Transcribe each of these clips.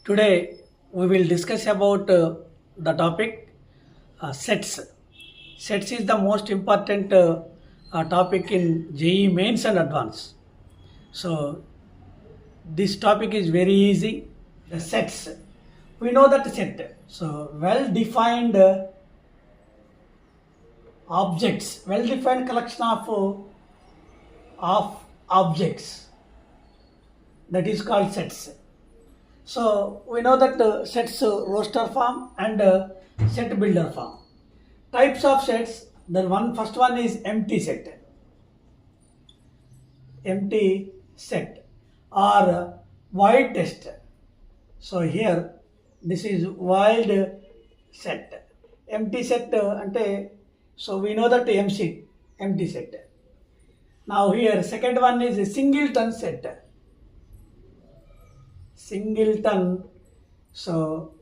Today we will discuss about the topic sets. Sets is the most important topic in JEE mains and advance. So this topic is very easy. The sets. We know that set. So well-defined objects, well-defined collection of objects, that is called sets. So we know that sets roster form and set builder form. Types of sets. First one is empty set. Empty set or void test. So here this is void set. Empty set ante, so we know that empty set. Now here second one is a singleton set. Singleton. So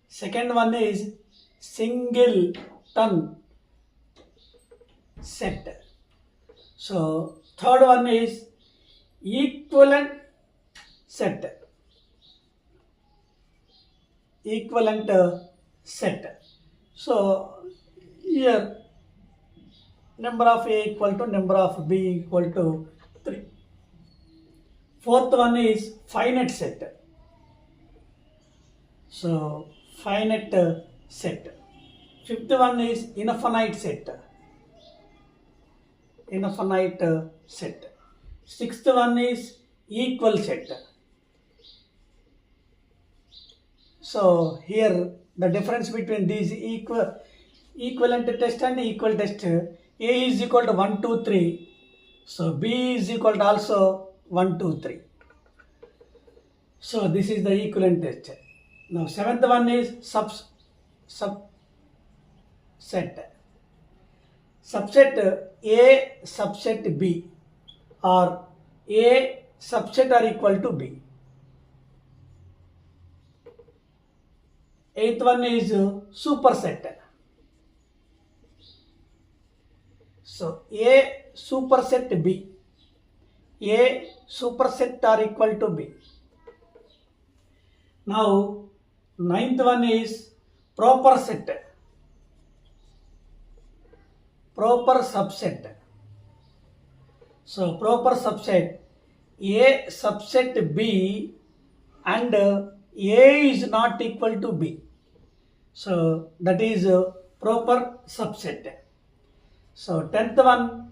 second one is singleton set. So third one is equivalent set. Equivalent set. So here number of A equal to number of B equal to 3. Fourth one is finite set. So finite set. Fifth one is infinite set. Infinite set. Sixth one is equal set. So here the difference between these equivalent test and equal test, A is equal to 1, 2, 3. So B is equal to also 1, 2, 3. So this is the equivalent test. Now seventh one is subset. Subset A subset B or A subset are equal to B. Eighth one is superset. So A superset B. A superset are equal to B. Now ninth one is proper set. Proper subset. So proper subset A subset B and A is not equal to B. So that is proper subset. So 10th one.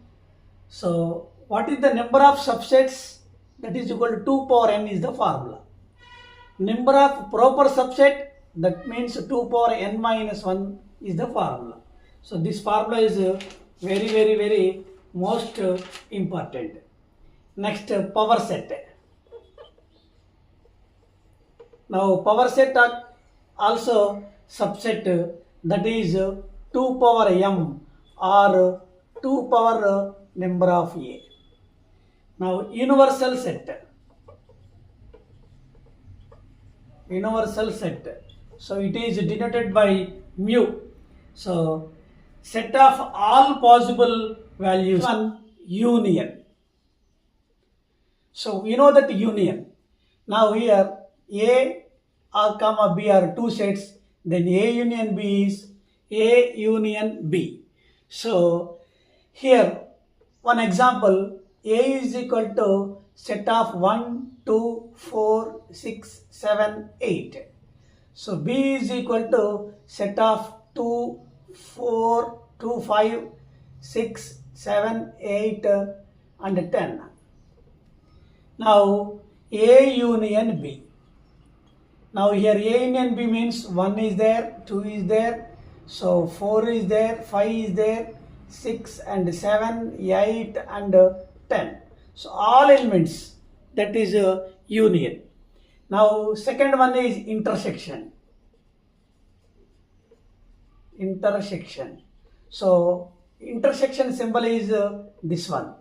So what is the number of subsets? That is equal to 2 power n is the formula. Number of proper subset, that means 2 power n minus 1 is the formula. So this formula is very most important. Next, power set. Now power set are also subset, that is 2 power m or 2 power number of A. Now universal set. Universal set. So it is denoted by mu. So set of all possible values. One union. So we know that union. Now here A or comma B are two sets. Then A union B is A union B. So here one example, A is equal to set of 1, 2, 4, 6, 7, 8. So B is equal to set of 2, 4, 2, 5, 6, 7, 8 and 10. Now A union B. Now here A union B means 1 is there, 2 is there, so 4 is there, 5 is there, 6 and 7, 8 and 10. So all elements, that is union. Now second one is intersection. Intersection. So intersection symbol is this one.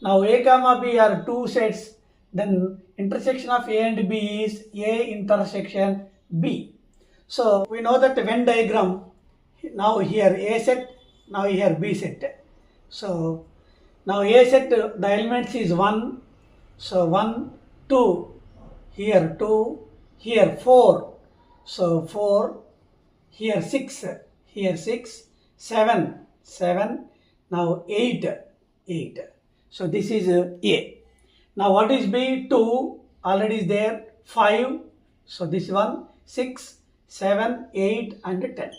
Now A comma B are two sets. Then intersection of A and B is A intersection B. So we know that Venn diagram. Now here A set, now here B set. So now A set, the elements is 1, So 1, 2, here 2, here 4. So 4, here 6, here 6, 7, 7, now 8, 8. So this is A. Now what is B? 2, already is there, 5, so this one, 6, 7, 8 and 10.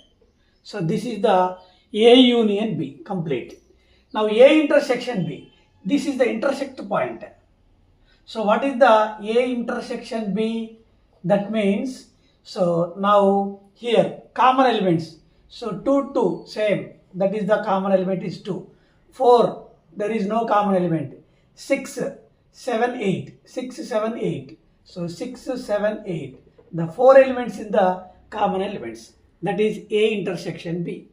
So this is the A union B, complete. Now A intersection B, this is the intersect point. So what is the A intersection B? That means, so now here common elements. So 2, 2, same, that is the common element is 2. 4, there is no common element. 6, 7, 8, 6, 7, 8. So 6, 7, 8. The 4 elements in the common elements. That is A intersection B.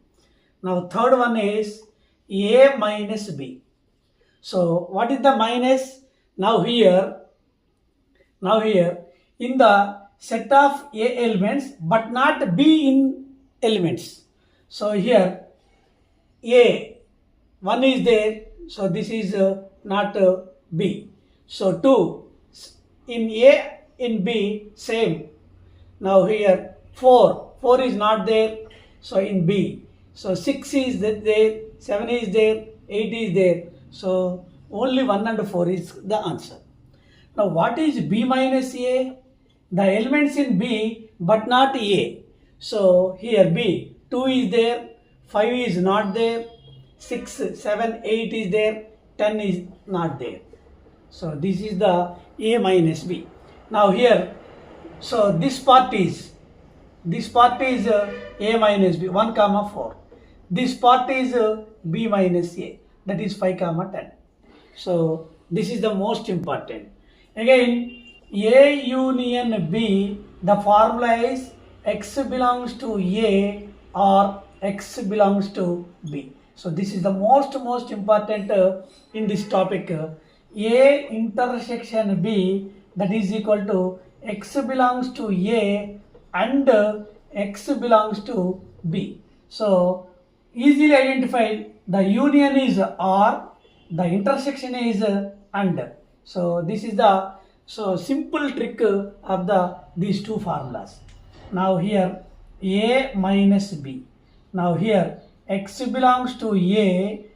Now third one is A minus B. So what is the minus? Now here in the set of A elements but not B in elements. So here A 1 is there, so this is not B. So 2 in A, in B same. Now here 4 is not there, so in B. So 6 is there, 7 is there, 8 is there. So only 1 and 4 is the answer. Now what is B minus A? The elements in B but not A. So here B, 2 is there, 5 is not there, 6, 7, 8 is there, 10 is not there. So this is the A minus B. Now here, so this part is A minus B, 1 comma 4. This part is B minus A, that is 5 comma 10. So this is the most important. Again, A union B, the formula is X belongs to A or X belongs to B. So this is the most important in this topic. A intersection B, that is equal to X belongs to A and X belongs to B. So easily identified, the union is or, the intersection is and. So this is the simple trick of these two formulas. Now here A minus B. Now here X belongs to A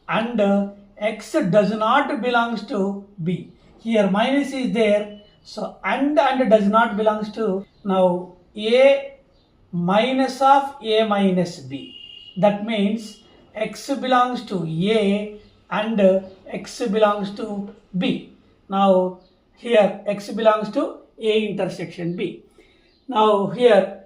and X does not belongs to B. Here minus is there, so and does not belongs to. Now A minus of A minus B. That means X belongs to A and X belongs to B. Now here X belongs to A intersection B. Now here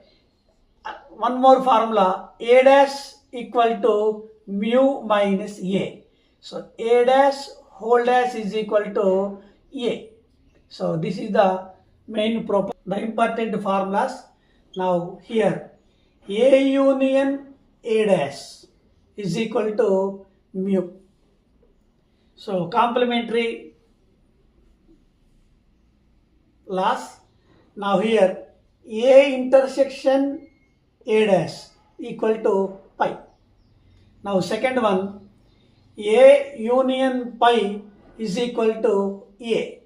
one more formula, A dash equal to mu minus A. So A dash whole dash is equal to A. So this is the main the important formulas. Now here A union A dash is equal to mu. So complementary laws. Now here A intersection A dash equal to pi. Now second one, A union pi is equal to A.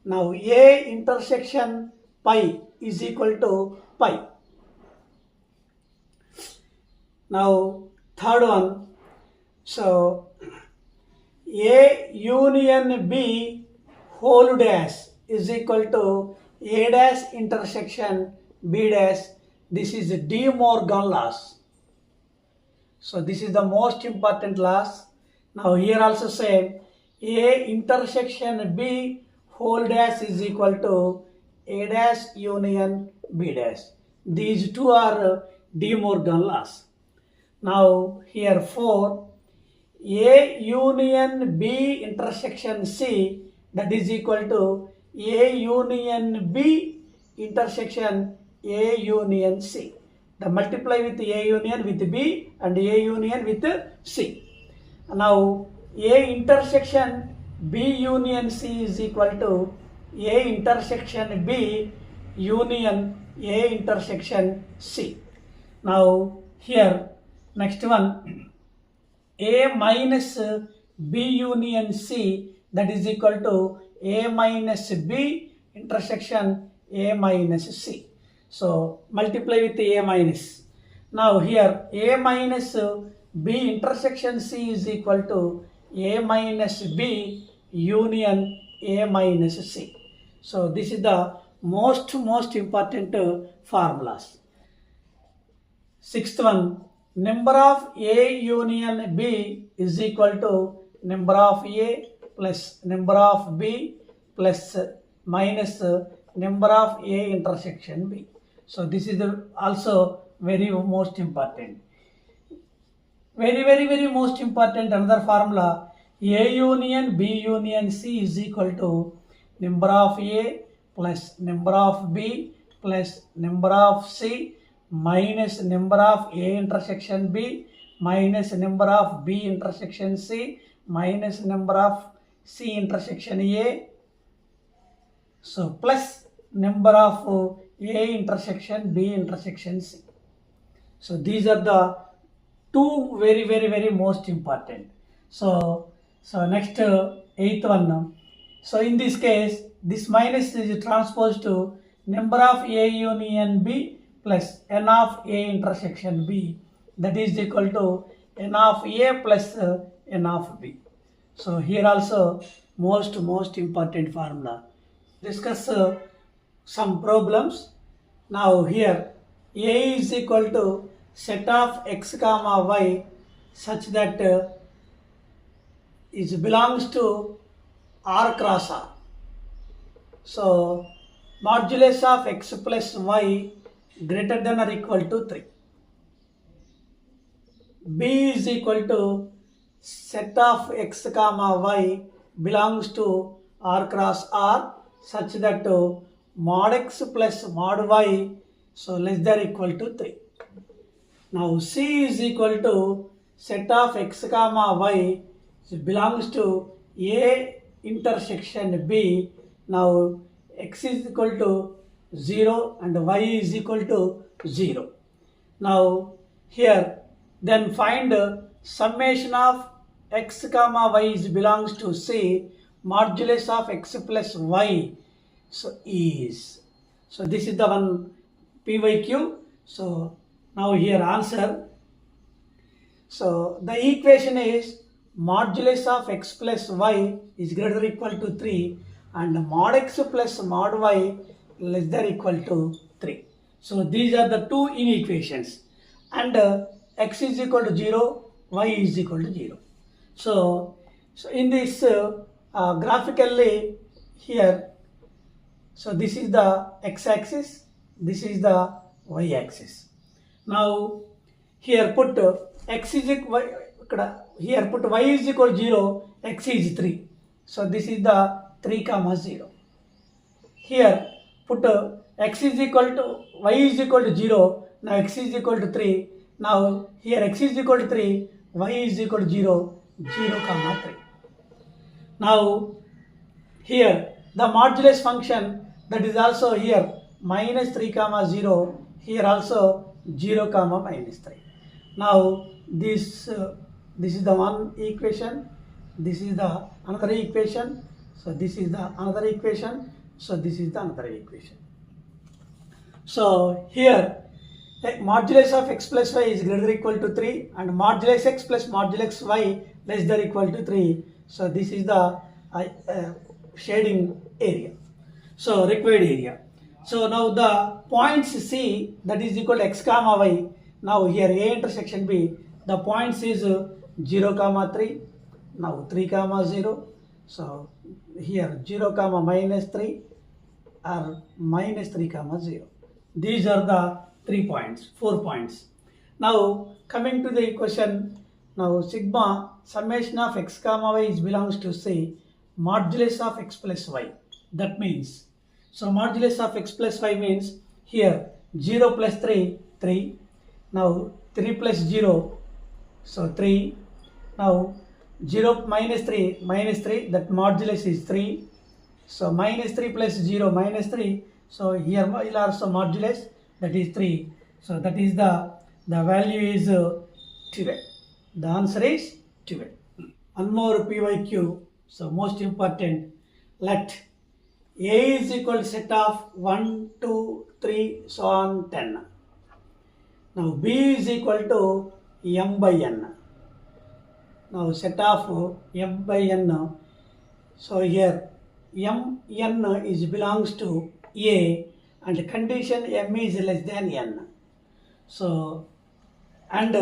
Now A intersection pi is equal to pi. Now third one, so A union B whole dash is equal to A dash intersection B dash. This is De Morgan laws. So this is the most important laws. Now here also same, A intersection B whole dash is equal to A dash union B dash. These two are De Morgan laws. Now here 4, A union B intersection C, that is equal to A union B intersection A union C. The multiply with A union with B and A union with C. Now A intersection B union C is equal to A intersection B union A intersection C. Now here next one, A minus B union C, that is equal to A minus B intersection A minus C. So multiply with A minus. Now here A minus B intersection C is equal to A minus B union A minus C. So this is the most important formulas. Sixth one, number of A union B is equal to number of A plus number of B plus minus number of A intersection B. So this is also very most important. Very most important another formula, A union B union C is equal to number of A plus number of B plus number of C minus number of A intersection B minus number of B intersection C minus number of C intersection A. So plus number of A intersection B intersection C. So these are the two very most important. So next eighth one. So in this case, this minus is transposed to number of A union B plus n of A intersection B, that is equal to n of A plus n of B. So here also most important formula. Discuss some problems. Now here A is equal to set of x comma y such that it belongs to R cross R. So modulus of x plus y greater than or equal to 3. B is equal to set of x comma y belongs to R cross R such that mod x plus mod y so less than or equal to 3. Now C is equal to set of x comma y belongs to A intersection B. Now x is equal to 0 and y is equal to 0. Now here then find summation of x comma y is belongs to C modulus of x plus y so is. So this is the one PYQ. So now here answer. So the equation is modulus of x plus y is greater than or equal to 3 and mod x plus mod y less than or equal to 3. So these are the two inequations and x is equal to 0, y is equal to 0. So in this graphically here, so this is the x-axis, this is the y-axis. Now here put x is equal, here put y is equal to 0, x is 3. So this is the 3 comma 0. Here put x is equal to y is equal to 0. Now x is equal to 3. Now here x is equal to 3, y is equal to 0, 0 comma 3. Now here the modulus function, that is also here minus 3 comma 0. Here also 0 comma minus 3. Now this is the one equation, this is the another equation, so this is the another equation, so this is the another equation. So here modulus of x plus y is greater than or equal to 3 and modulus x plus modulus y less than or equal to 3. So this is the shading area, so required area. So now the points C, that is equal to x comma y. Now here A intersection B, the points is 0 comma 3, now 3 comma 0. So here 0 comma minus 3 or minus 3 comma 0. These are the 3 points, 4 points. Now coming to the equation, now sigma summation of x comma y is belongs to C modulus of x plus y. That means, so modulus of x plus y means here 0 plus 3, 3. Now 3 plus 0, so 3. Now 0 minus 3, that modulus is 3. So minus 3 plus 0, minus 3. So here will also modulus, that is 3. So that is the value is 12. The answer is 12. One more PYQ, so most important. let A is equal to set of 1, 2, 3, so on 10. Now B is equal to m by n. Now set of m by n. So here m n is belongs to A and condition m is less than n. So and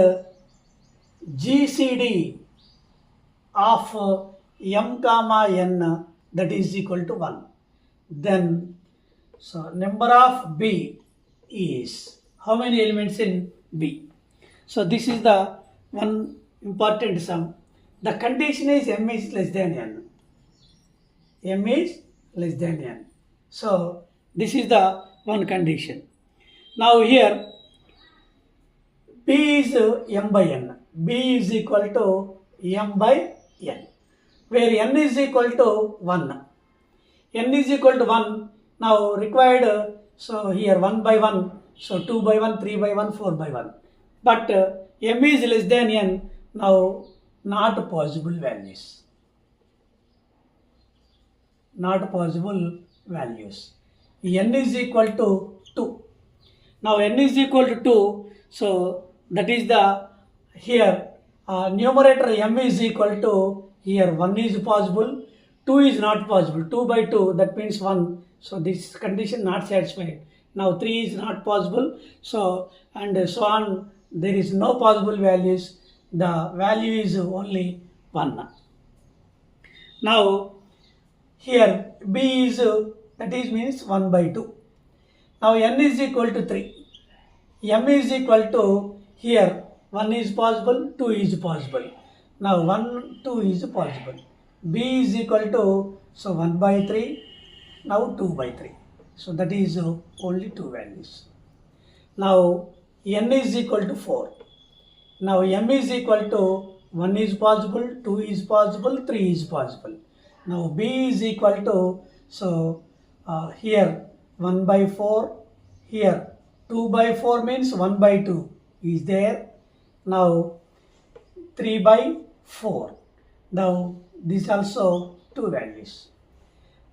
GCD of m comma n, that is equal to 1. Then so number of B is how many elements in B? So this is the one important sum. The condition is m is less than n. M is less than n. So this is the one condition. Now here B is m by n. B is equal to m by n, where n is equal to 1. N is equal to 1. Now required, so here 1 by 1, so 2 by 1, 3 by 1, 4 by 1. But m is less than n, now not possible values. Not possible values. N is equal to 2. Now n is equal to 2, so that is the here numerator m is equal to here 1 is possible, 2 is not possible. 2 by 2, that means 1. So this condition not satisfied. Now 3 is not possible. So and so on. There is no possible values. The value is only 1. Now here B is that is means 1 by 2. Now n is equal to 3. M is equal to here 1 is possible, 2 is possible. Now 1, 2 is possible. B is equal to, so 1 by 3, now 2 by 3. So that is only 2 values. Now n is equal to 4. Now m is equal to 1 is possible, 2 is possible, 3 is possible. Now B is equal to, so here 1 by 4, here 2 by 4 means 1 by 2 is there. Now 3 by 4. Now this also 2 values.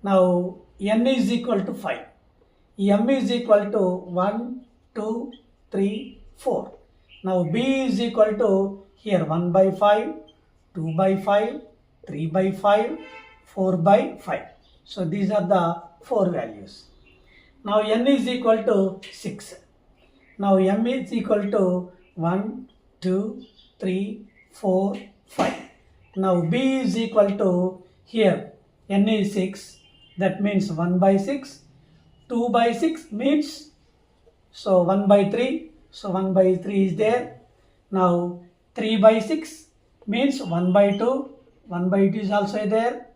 Now n is equal to 5. M is equal to 1, 2, 3, 4. Now B is equal to here 1 by 5, 2 by 5, 3 by 5, 4 by 5. So these are the 4 values. Now n is equal to 6. Now m is equal to 1, 2, 3, 4, 5. Now B is equal to here n is 6. That means 1 by 6. 2 by 6 means so 1 by 3. So 1 by 3 is there. Now 3 by 6 means 1 by 2. 1 by 2 is also there.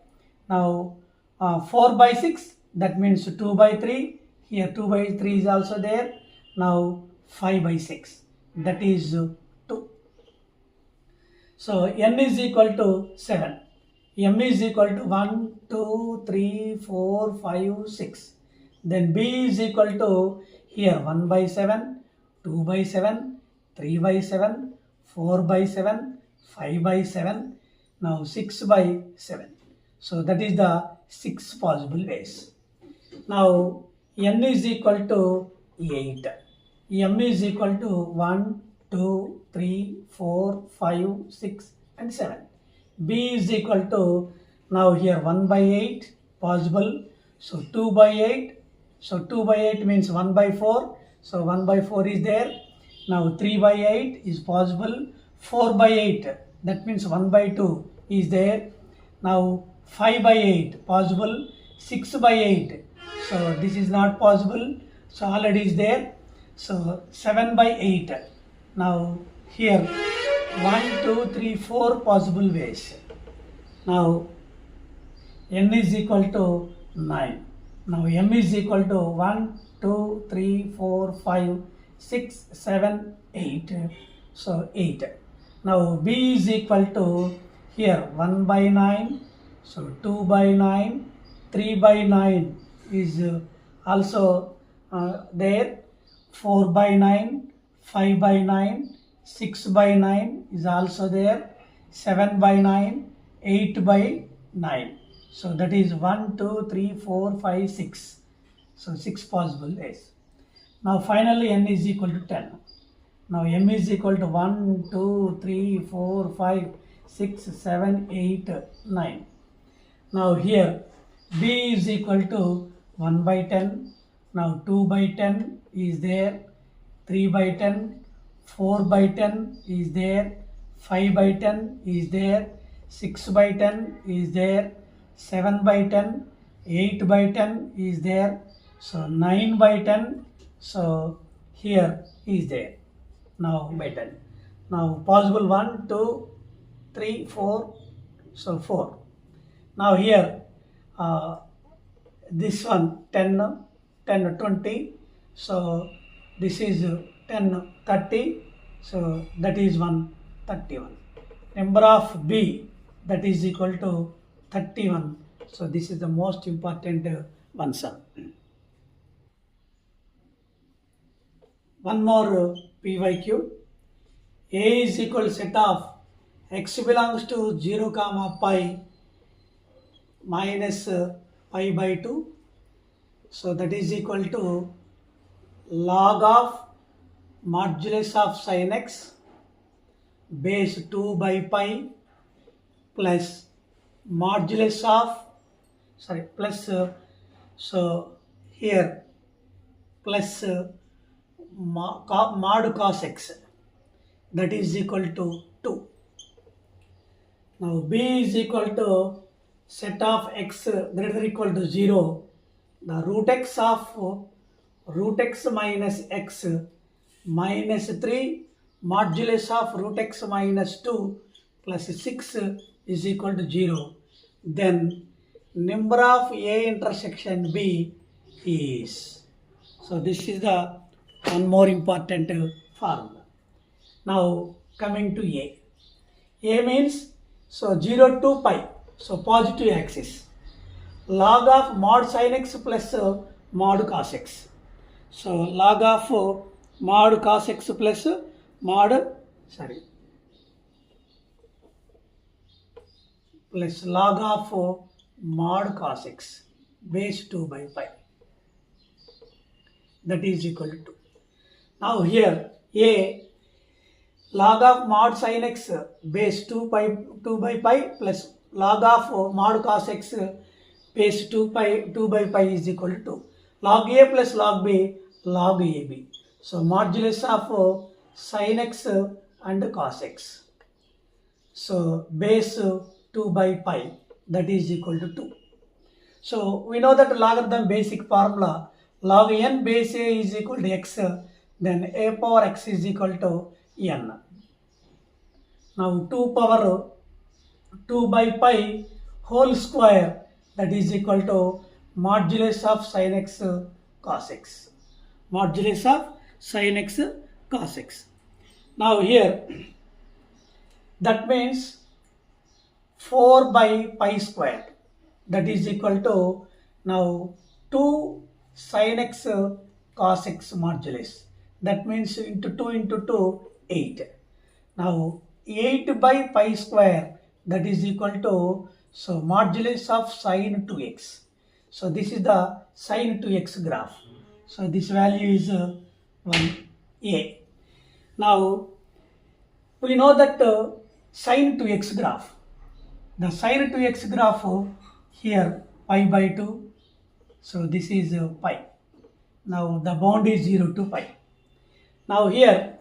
Now 4 by 6, that means 2 by 3. Here 2 by 3 is also there. Now 5 by 6, that is 2. So n is equal to 7. M is equal to 1, 2, 3, 4, 5, 6. Then B is equal to here 1 by 7, 2 by 7, 3 by 7, 4 by 7, 5 by 7, now 6 by 7. So that is the 6 possible ways. Now n is equal to 8. M is equal to 1, 2, 3, 4, 5, 6 and 7. B is equal to, now here 1 by 8 possible, so 2 by 8, so 2 by 8 means 1 by 4, so 1 by 4 is there. Now 3 by 8 is possible, 4 by 8, that means 1 by 2 is there. Now 5 by 8 possible, 6 by 8, so this is not possible, so already is there. So 7 by 8, now here 1, 2, 3, 4 possible ways. Now n is equal to 9. Now m is equal to 1, 2, 3, 4, 5, 6, 7, 8. So 8. Now B is equal to here 1 by 9. So 2 by 9, 3 by 9 is also there. 4 by 9, 5 by 9, 6 by 9 is also there. 7 by 9, 8 by 9. So that is 1, 2, 3, 4, 5, 6. So 6 possible days. Now finally n is equal to 10. Now m is equal to 1, 2, 3, 4, 5, 6, 7, 8, 9. Now here b is equal to 1 by 10. Now 2 by 10 is there, 3 by 10, 4 by 10 is there, 5 by 10 is there, 6 by 10 is there, 7 by 10, 8 by 10 is there, so 9 by 10, so here is there. Now by 10. Now possible 1, 2, 3, 4, so 4. Now here this one 10, 10, 20, so this is 10, 30, so that is 131. Number of b, that is equal to 31. So this is the most important one, sir. One more PYQ. A is equal to set of x belongs to 0, pi minus pi by 2. So that is equal to log of modulus of sin x base 2 by pi plus modulus of plus so here plus mod cos x, that is equal to 2. Now b is equal to set of x greater than or equal to 0, the root x of root x minus x minus 3 modulus of root x minus 2 plus 6 is equal to 0. Then number of A intersection B is. So this is the one more important formula. Now coming to A. A means so 0 to pi, so positive axis. Log of mod sin x plus mod cos x. So log of mod cos x plus plus log of mod cos x base 2 by pi, that is equal to 2. Now here A, log of mod sin x base 2 by pi plus log of mod cos x base 2 by pi is equal to 2. Log A plus log B, log AB. So modulus of sin x and cos x. So base 2 by pi, that is equal to 2. So we know that logarithm basic formula, log n base A is equal to x, then A power x is equal to n. Now 2 power 2 by pi whole square, that is equal to modulus of sin x cos x. Modulus of sin x cos x. Now here, that means 4 by pi square, that is equal to now 2 sin x cos x modulus. That means into 2 into 2, 8. Now 8 by pi square, that is equal to so modulus of sin 2x. So this is the sin 2x graph. So this value is 1a. Now we know that sin 2x graph. The sin 2x graph here pi by 2. So this is pi. Now the bound is 0 to pi. Now here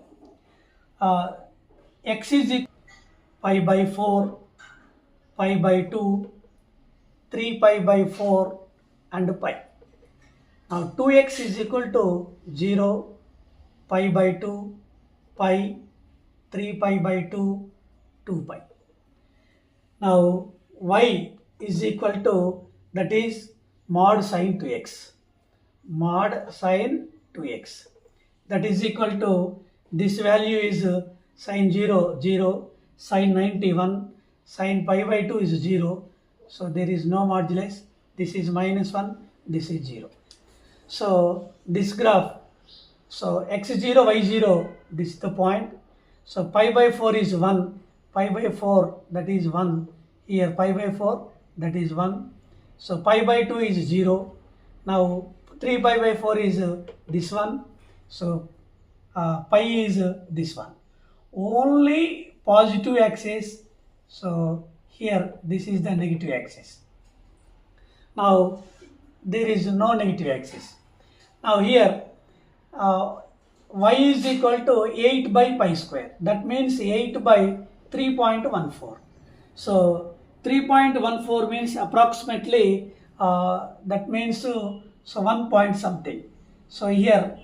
x is equal to pi by 4, pi by 2, 3 pi by 4 and pi. Now 2x is equal to 0, pi by 2, pi, 3 pi by 2, 2 pi. Now y is equal to, that is mod sin 2x. Mod sin 2x. That is equal to, this value is sin 0, 0, sin 91, sin pi by 2 is 0. So there is no modulus. This is minus 1, this is 0. So this graph, so x0, y0, this is the point. So pi by 4 is 1, pi by 4 that is 1, here pi by 4 that is 1, So pi by 2 is 0. Now 3 pi by 4 is this one. So pi is this one. Only positive axis. So here this is the negative axis. Now there is no negative axis. Now here y is equal to 8 by pi square. That means 8 by 3.14. So 3.14 means approximately that means so 1 point something. So here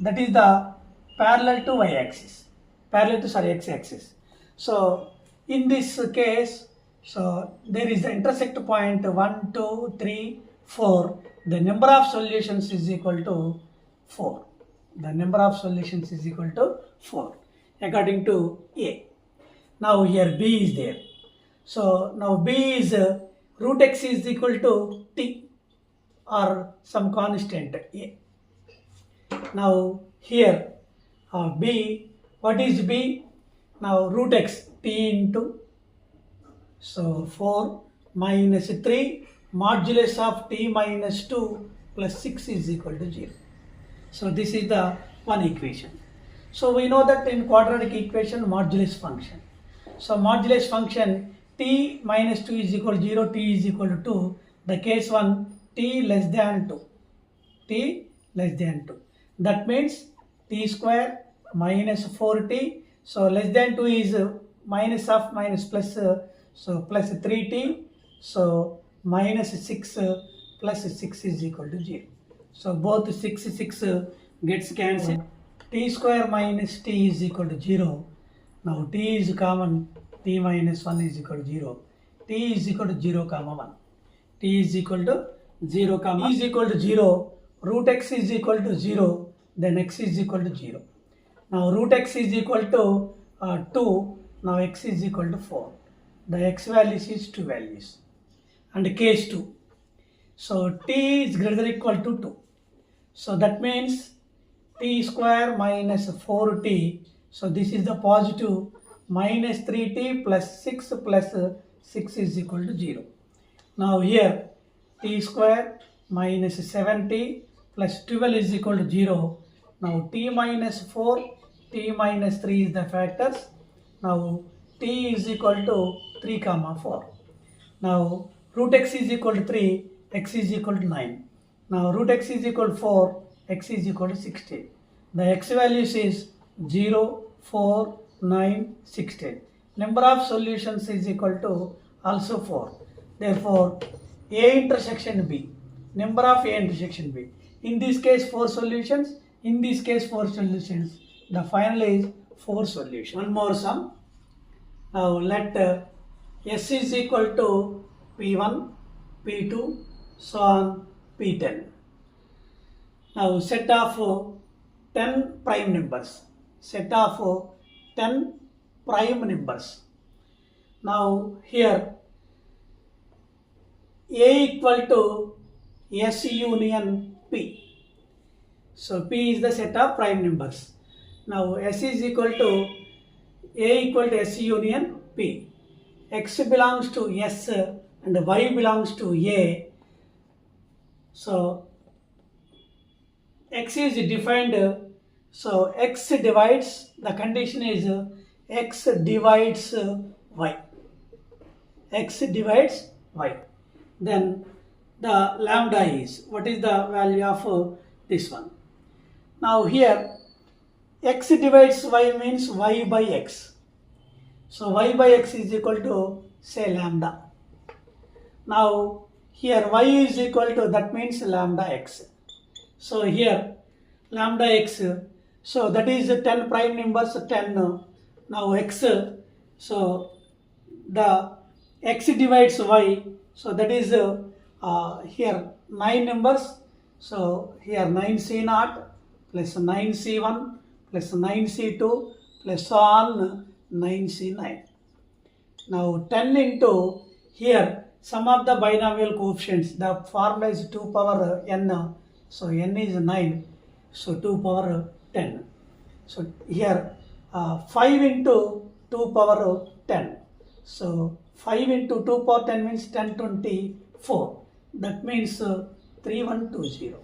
that is the parallel to y-axis, parallel to x-axis. So in this case, so there is the intersect point 1, 2, 3, 4. The number of solutions is equal to 4. The number of solutions is equal to 4 according to A. Now here B is there. So now B is root x is equal to t or some constant A. Now here B, what is B? Now root x t into, so 4 minus 3 modulus of t minus 2 plus 6 is equal to 0. So this is the one equation. So we know that in quadratic equation modulus function. So modulus function t minus 2 is equal to 0, t is equal to 2. The case 1 t less than 2. T less than 2. That means t square minus 4t. So less than 2 is minus of minus plus, so plus 3t. So minus 6 plus 6 is equal to 0. So both 6 gets cancelled. T square minus t is equal to 0. Now t is common, t minus 1 is equal to 0. T is equal to 0 comma 1. T is equal to 0 comma t is equal to 0. Root x is equal to 0. Then x is equal to 0. Now root x is equal to 2. Now x is equal to 4. The x values is 2 values. And case 2. So t is greater than or equal to 2. So that means t square minus 4t. So this is the positive, minus 3t plus 6 is equal to 0. Now here t square minus 7t plus 12 is equal to 0. Now t minus 4, t minus 3 is the factors. Now t is equal to 3 comma 4. Now root x is equal to 3, x is equal to 9. Now root x is equal to 4, x is equal to 16. The x values is 0, 4, 9, 16. Number of solutions is equal to also 4. Therefore, A intersection B. Number of A intersection B. In this case 4 solutions. In this case 4 solutions. The final is 4 solutions. One more sum. Now let S is equal to P1, P2, so on P10. Now set of 10 prime numbers. Set of 10 prime numbers. Now here A equal to S union P. So P is the set of prime numbers. Now S is equal to A equal to S union P. X belongs to S and Y belongs to A. So X is defined, so X divides, the condition is X divides Y. X divides Y. Then the lambda is, what is the value of this one? Now here X divides Y means Y by X. So Y by X is equal to say lambda. Now here Y is equal to, that means lambda X. So here lambda X, so that is 10 prime numbers, 10. Now X, so the X divides Y, so that is here 9 numbers. So here 9C0 plus 9C1 plus 9C2 plus so on 9C9. Now 10 into here sum of the binomial coefficients. The formula is 2 power n. So n is 9. So 2 power 10. So here 5 into 2 power 10. So 5 into 2 power 10 means 1024. That means 3120.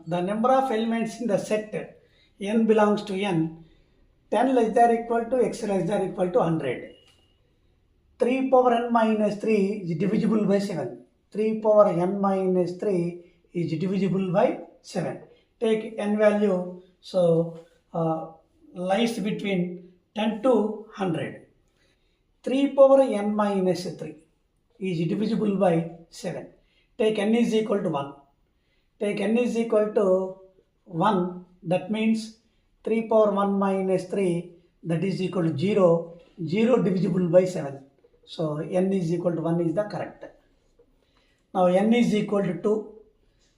The number of elements in the set n belongs to n. 10 less than or equal to x less than or equal to 100. 3 power n minus 3 is divisible by 7. 3 power n minus 3 is divisible by 7. Take n value, so lies between 10 to 100. 3 power n minus 3 is divisible by 7. Take n is equal to 1. Take n is equal to 1, that means 3 power 1 minus 3, that is equal to 0. 0 divisible by 7. So n is equal to 1 is the correct. Now n is equal to 2.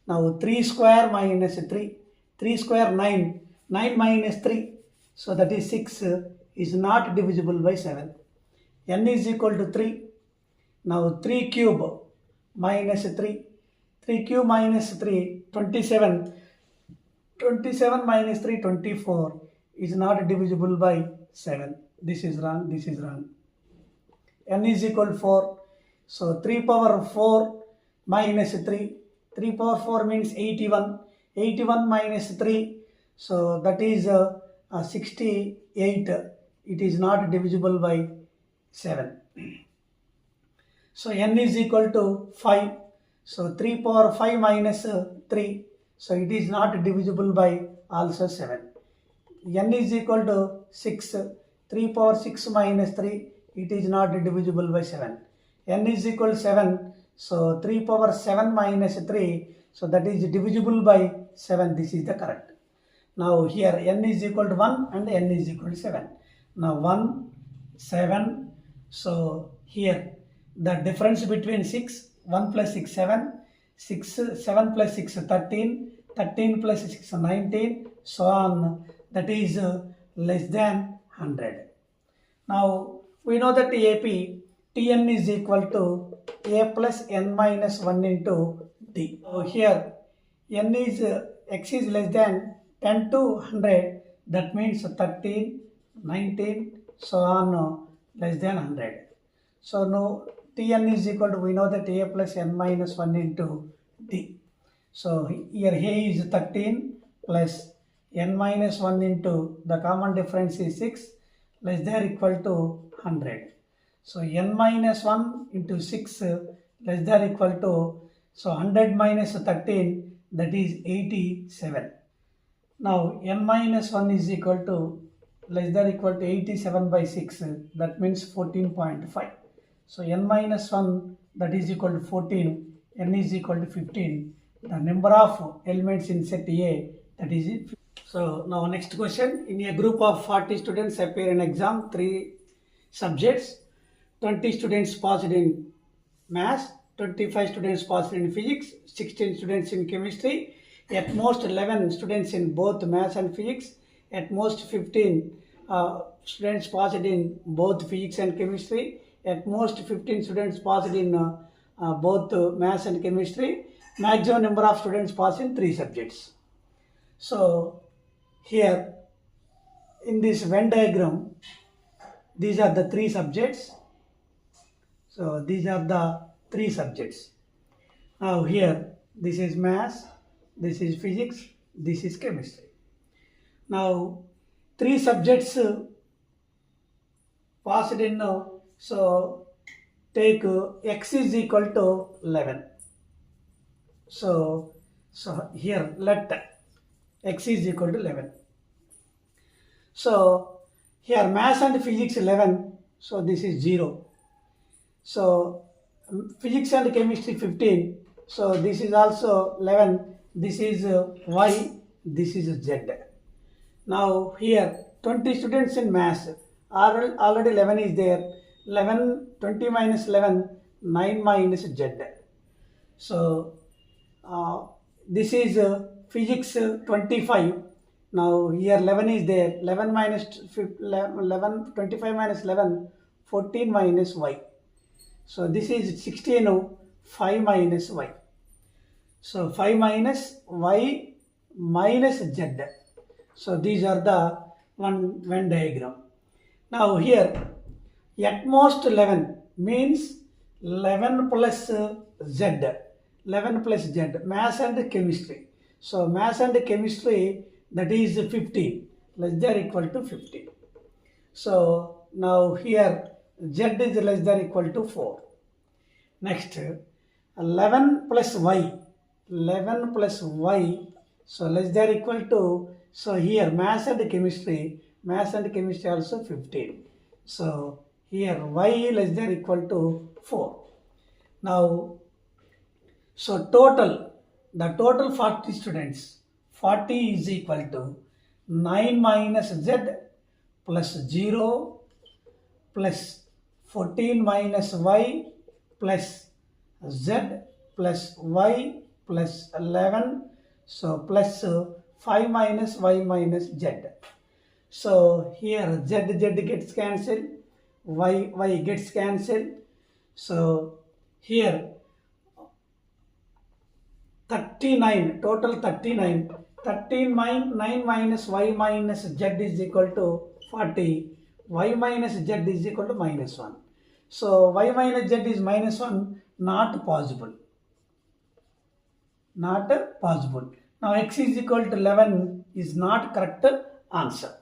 Now 3 square minus 3. 3 square 9. 9 minus 3. So that is 6 is not divisible by 7. N is equal to 3. Now 3 cube minus 3. 3 cube minus 3, 27. 27 minus 3, 24 is not divisible by 7. This is wrong, this is wrong. N is equal to 4. So 3 power 4 minus 3. 3 power 4 means 81. 81 minus 3. So that is 68. It is not divisible by 7. So n is equal to 5. So 3 power 5 minus 3. So it is not divisible by also 7. N is equal to 6. 3 power 6 minus 3. It is not divisible by 7. N is equal to 7. So 3 power 7 minus 3. So that is divisible by 7. This is the correct. Now here n is equal to 1 and n is equal to 7. Now 1, 7. So here the difference between 6, 1 plus 6, 7. 6, 7 plus 6, 13. 13 plus 6, 19. So on. That is less than 100. Now we know that AP Tn is equal to A plus n minus 1 into D. So here n is x is less than 10 to 100. That means 13, 19, so on less than 100. So now Tn is equal to, we know that A plus n minus 1 into D. So here A is 13 plus n minus 1 into the common difference is 6 less than or equal to 100. So n minus 1 into 6 less than or equal to, so 100 minus 13, that is 87. Now n minus 1 is equal to less than or equal to 87 by 6, that means 14.5. So n minus 1, that is equal to 14, n is equal to 15. The number of elements in set A, that is it. So now next question. In a group of 40 students appear in exam, 3 subjects. 20 students passed in maths, 25 students passed in physics, 16 students in chemistry, at most 11 students in both maths and physics, at most 15 students passed in both physics and chemistry, at most 15 students passed in both maths and chemistry, maximum number of students passed in 3 subjects. So here in this Venn diagram, these are the 3 subjects. So these are the 3 subjects. Now here this is maths, this is physics, this is chemistry. Now 3 subjects passed in, so take x is equal to 11. So here let x is equal to 11. So here maths and physics 11, so this is 0. So physics and chemistry 15, so this is also 11, this is y, this is z. Now here 20 students in maths, already 11 is there, 11, 20 minus 11, 9 minus z. So this is physics 25. Now here 11 is there, 11 minus 11, 25 minus 11, 14 minus y. So this is 16, 5 minus y. So 5 minus y minus z. So these are the one Venn diagram. Now here at most 11 means 11 plus z. 11 plus Z, maths and chemistry. So maths and chemistry, that is 15, less than or equal to 15. So now here Z is less than or equal to 4. Next, 11 plus Y, 11 plus Y, so less than or equal to, so here maths and chemistry also 15. So here Y less than or equal to 4. Now, so the total 40 students, 40 is equal to 9 minus Z plus 0 plus 14 minus Y plus Z plus Y plus 11, so plus 5 minus Y minus Z. So here Z gets cancelled, Y gets cancelled. So here 39, total 39, 13 9 minus Y minus Z is equal to 40, Y minus Z is equal to minus 1. So Y minus Z is minus 1, not possible. Not possible. Now X is equal to 11 is not correct answer.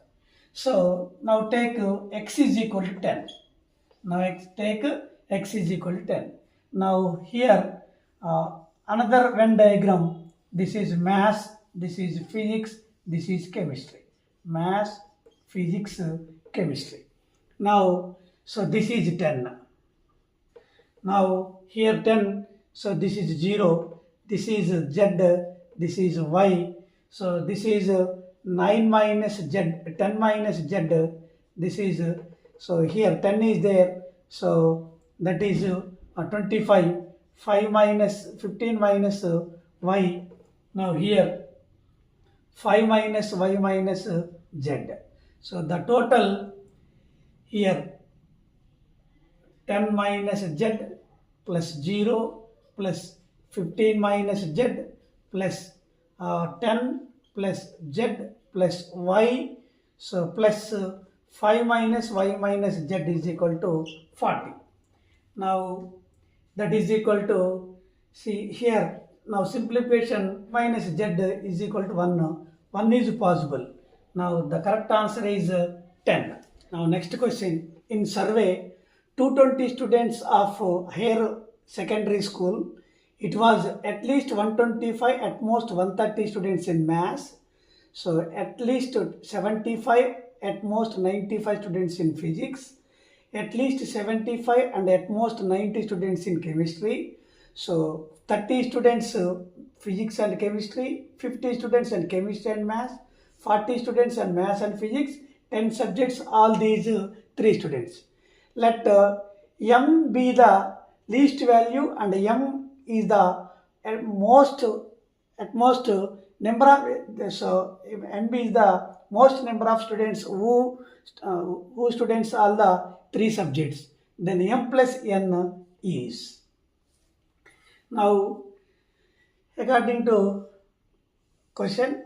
So now take X is equal to 10. Now take X is equal to 10. Now here another Venn diagram. This is maths, this is physics, this is chemistry. Maths, physics, chemistry. Now, so this is 10. Now here 10, so this is 0, this is Z, this is Y. So this is 9 minus Z, 10 minus Z, this is, so here 10 is there, so that is 25, 5 minus 15 minus Y. Now here 5 minus Y minus Z. So the total here 10 minus Z plus 0 plus 15 minus Z plus 10 plus Z plus Y, so plus 5 minus Y minus Z is equal to 40. Now that is equal to, see here, now simplification minus Z is equal to 1. 1 is possible. Now the correct answer is 10. Now next question. In survey, 220 students of Hare Secondary School, it was at least 125, at most 130 students in maths. So at least 75, at most 95 students in physics, at least 75 and at most 90 students in chemistry. So 30 students physics and chemistry, 50 students in chemistry and maths, 40 students in maths and physics, 10 subjects, all these 3 students. Let M be the least value and M is the at most number of, so M is the most number of students who students all the 3 subjects. Then M plus N is. Now, according to question,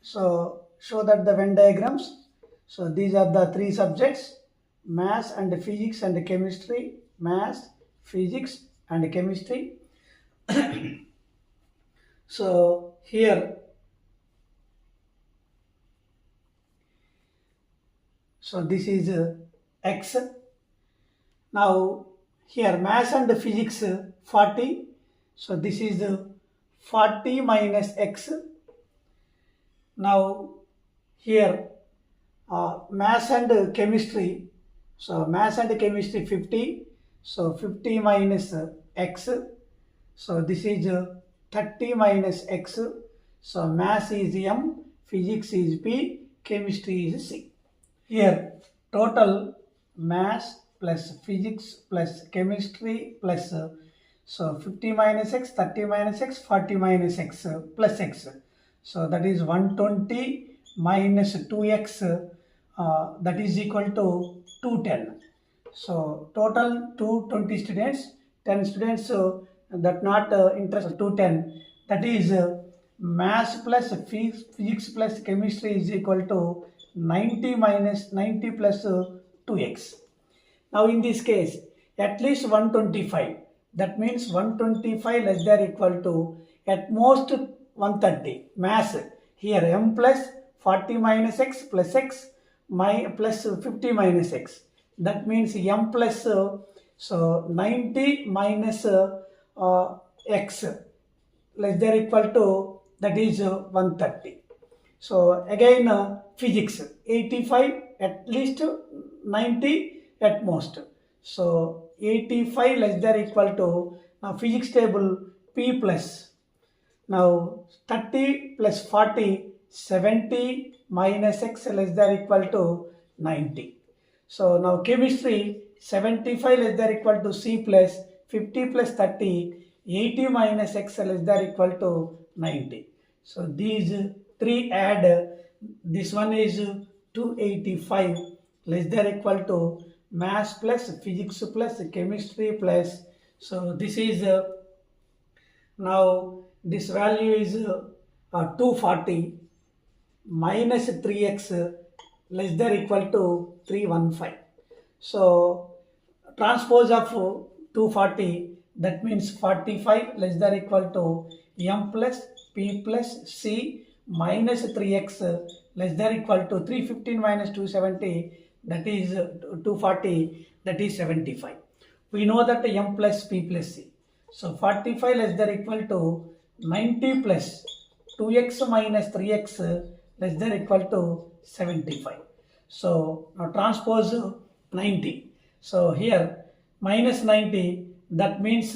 so show that the Venn diagrams. So these are the 3 subjects: maths and physics and chemistry, maths, physics and chemistry. So here, so this is X. Now here maths and physics 40. So this is 40 minus X. Now here maths and chemistry. So maths and chemistry 50. So 50 minus X. So this is 30 minus X. So maths is M, physics is P, chemistry is C. Here total maths plus physics plus chemistry plus so 50 minus X, 30 minus X, 40 minus X plus X. So that is 120 minus 2X, that is equal to 210. So total 220 students, 10 students that not interest 210. That is maths plus physics plus chemistry is equal to 90 minus 90 plus 2X. Now in this case, at least 125. That means 125 less than or equal to at most 130. Mass here m plus 40 minus x plus x plus 50 minus x. That means m plus so 90 minus x less than or equal to, that is 130. So again physics 85 at least, 90 at most. So 85 less than or equal to, now physics table p plus, now 30 plus 40, 70 minus x less than or equal to 90. So now chemistry 75 less than or equal to c plus 50 plus 30, 80 minus x less than or equal to 90. So these three add, this one is 285 less than or equal to maths plus physics plus chemistry plus, so this is now this value is 240 minus 3x less than or equal to 315. So transpose of 240, that means 45 less than or equal to m plus p plus c minus 3x less than or equal to 315 minus 270, that is 240, that is 75. We know that m plus p plus c. So 45 less than or equal to 90 plus 2x minus 3x less than or equal to 75. So now transpose 90. So here minus 90, that means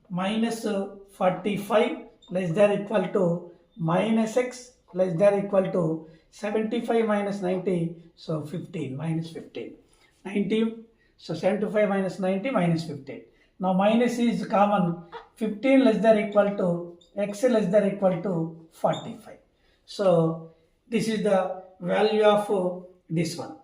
minus 45 less than or equal to minus x less than or equal to 75 minus 90, so 15 minus 15. 90, so 75 minus 90 minus 15. Now minus is common, 15 less than or equal to x less than or equal to 45. So this is the value of this one.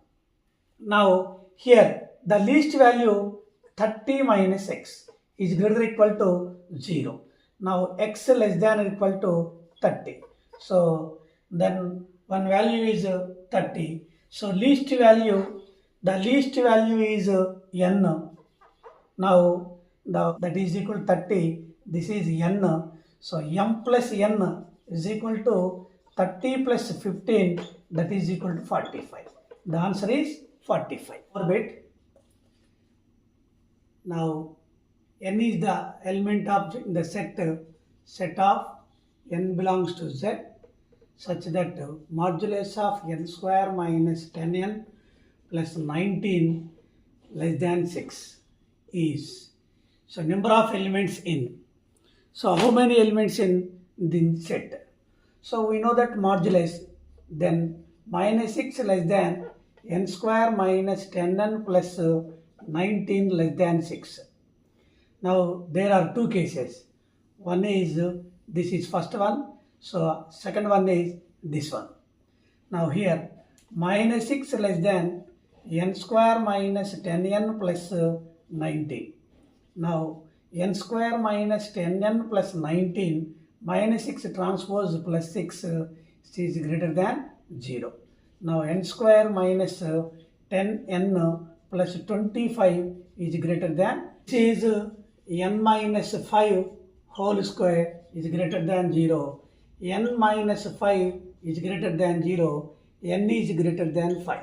Now here the least value 30 minus x is greater than or equal to 0. Now x less than or equal to 30. So then one value is 30. So least value, the least value is n. Now that is equal to 30. This is n. So m plus n is equal to 30 plus 15, that is equal to 45. The answer is 45. Orbit. Now n is the element of in the set of n belongs to z, such that modulus of n square minus 10n plus 19 less than 6 is, so number of elements in. So how many elements in the set? So we know that modulus, then minus 6 less than n square minus 10n plus 19 less than 6. Now there are two cases. One is this is first one. So second one is this one. Now here minus 6 less than n square minus 10n plus 19. Now n square minus 10n plus 19 minus 6 transpose plus 6 is greater than 0. Now n square minus 10n plus 25 is greater than, this is n minus 5 whole square is greater than 0. n minus 5 is greater than 0. n is greater than 5.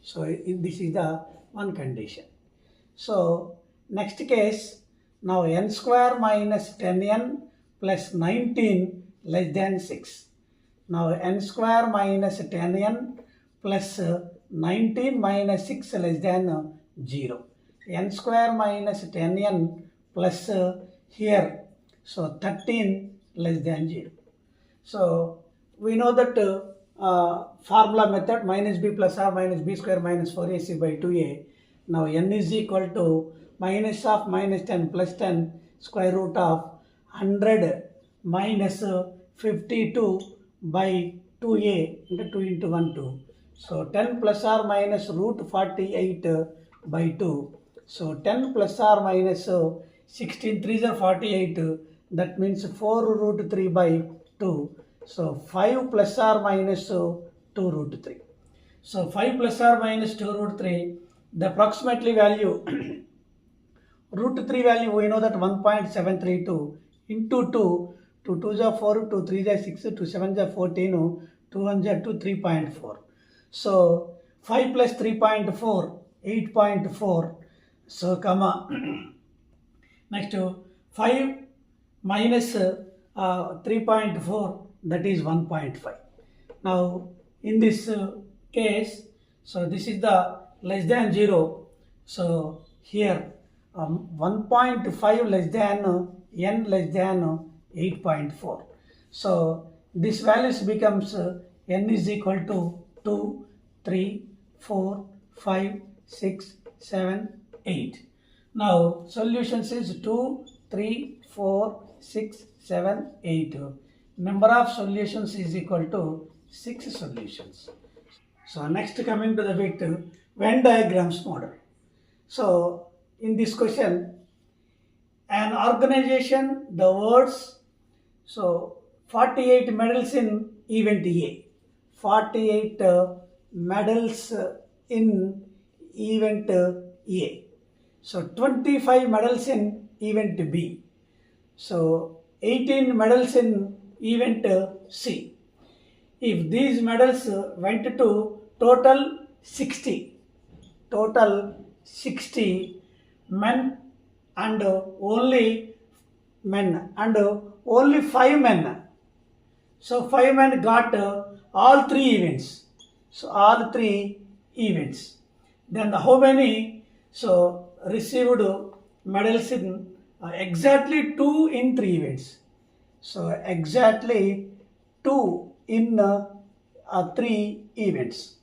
So this is the one condition. So next case, now n square minus 10n plus 19 less than 6. Now n square minus 10n plus 19 minus 6 less than 0. n square minus 10n plus here, so 13 less than 0. So we know that formula method minus b plus r minus b square minus 4ac by 2a. Now n is equal to minus of minus 10 plus 10 square root of 100 minus 52 by 2a into 2 into 1 2. So 10 plus r minus root 48 by 2. So 10 plus r minus 16 3s are 48. That means 4 root 3 by 2. So 5 plus r minus 2 root 3. So 5 plus r minus 2 root 3, the approximately value root 3 value we know that 1.732 into 2, 2 2s are 4, 2 3s are 6, 2 7s are 14, 2 1s are 2, 3.4. So 5 plus 3.4, 8.4. So comma next 5 minus 3.4, that is 1.5. Now in this case, so this is the less than 0. So here 1.5 less than n less than 8.4. So this values becomes n is equal to 2, 3, 4, 5, 6, 7, 8. Now solutions is 2, 3, 4, 6, 7, 8. Number of solutions is equal to 6 solutions. So next coming to the bit Venn diagrams model. So in this question, an organization, the words, so 48 medals in event A, 48 medals in event A, so 25 medals in event B, so 18 medals in event C. If these medals went to total 60 men and only men and only 5 men. So 5 men got all 3 events. So all 3 events. Then how many so received medals in exactly 2 in 3 events. So exactly 2 in 3 events.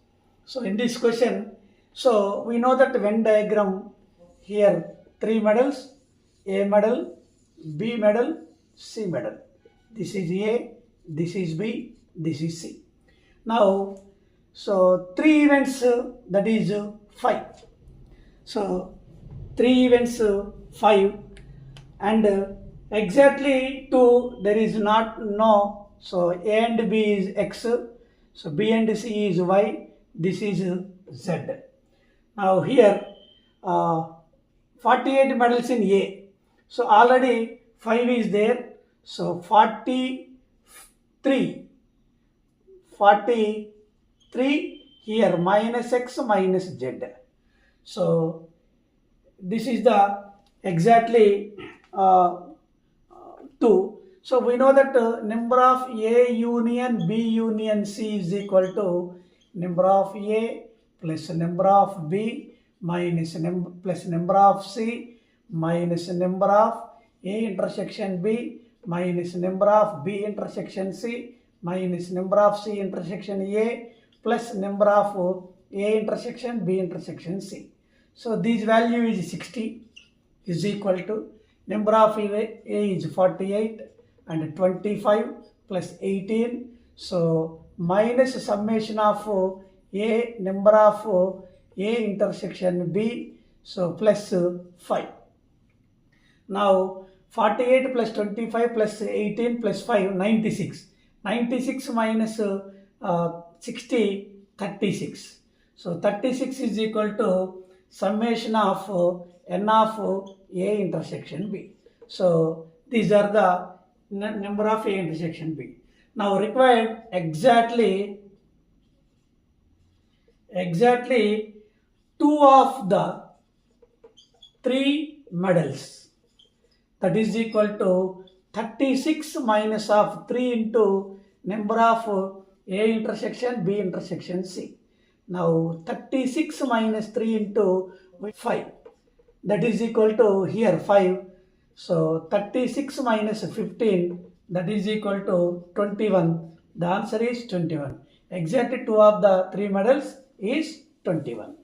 So in this question, so we know that Venn diagram here 3 medals, A medal, B medal, C medal. This is A, this is B, this is C. Now, so 3 events that is 5. So 3 events 5 and exactly 2 there is not no. So A and B is X, so B and C is Y, this is Z. Now here 48 medals in A. So already 5 is there. So 43 here minus X minus Z. So this is the exactly 2. So we know that number of A union B union C is equal to number of A plus number of B minus plus number of C minus number of A intersection B minus number of B intersection C minus number of C intersection A plus number of A intersection B intersection C. So this value is 60 is equal to number of A is 48 and 25 plus 18. So minus summation of A number of A intersection B, so plus 5. Now 48 plus 25 plus 18 plus 5, 96. 96 minus 60, 36. So 36 is equal to summation of n of A intersection B. So these are the number of A intersection B. Now required exactly 2 of the 3 medals, that is equal to 36 minus of 3 into number of A intersection B intersection C. Now 36 minus 3 into 5, that is equal to here 5. So 36 minus 15, that is equal to 21. The answer is 21. Exactly 2 of the 3 medals is 21.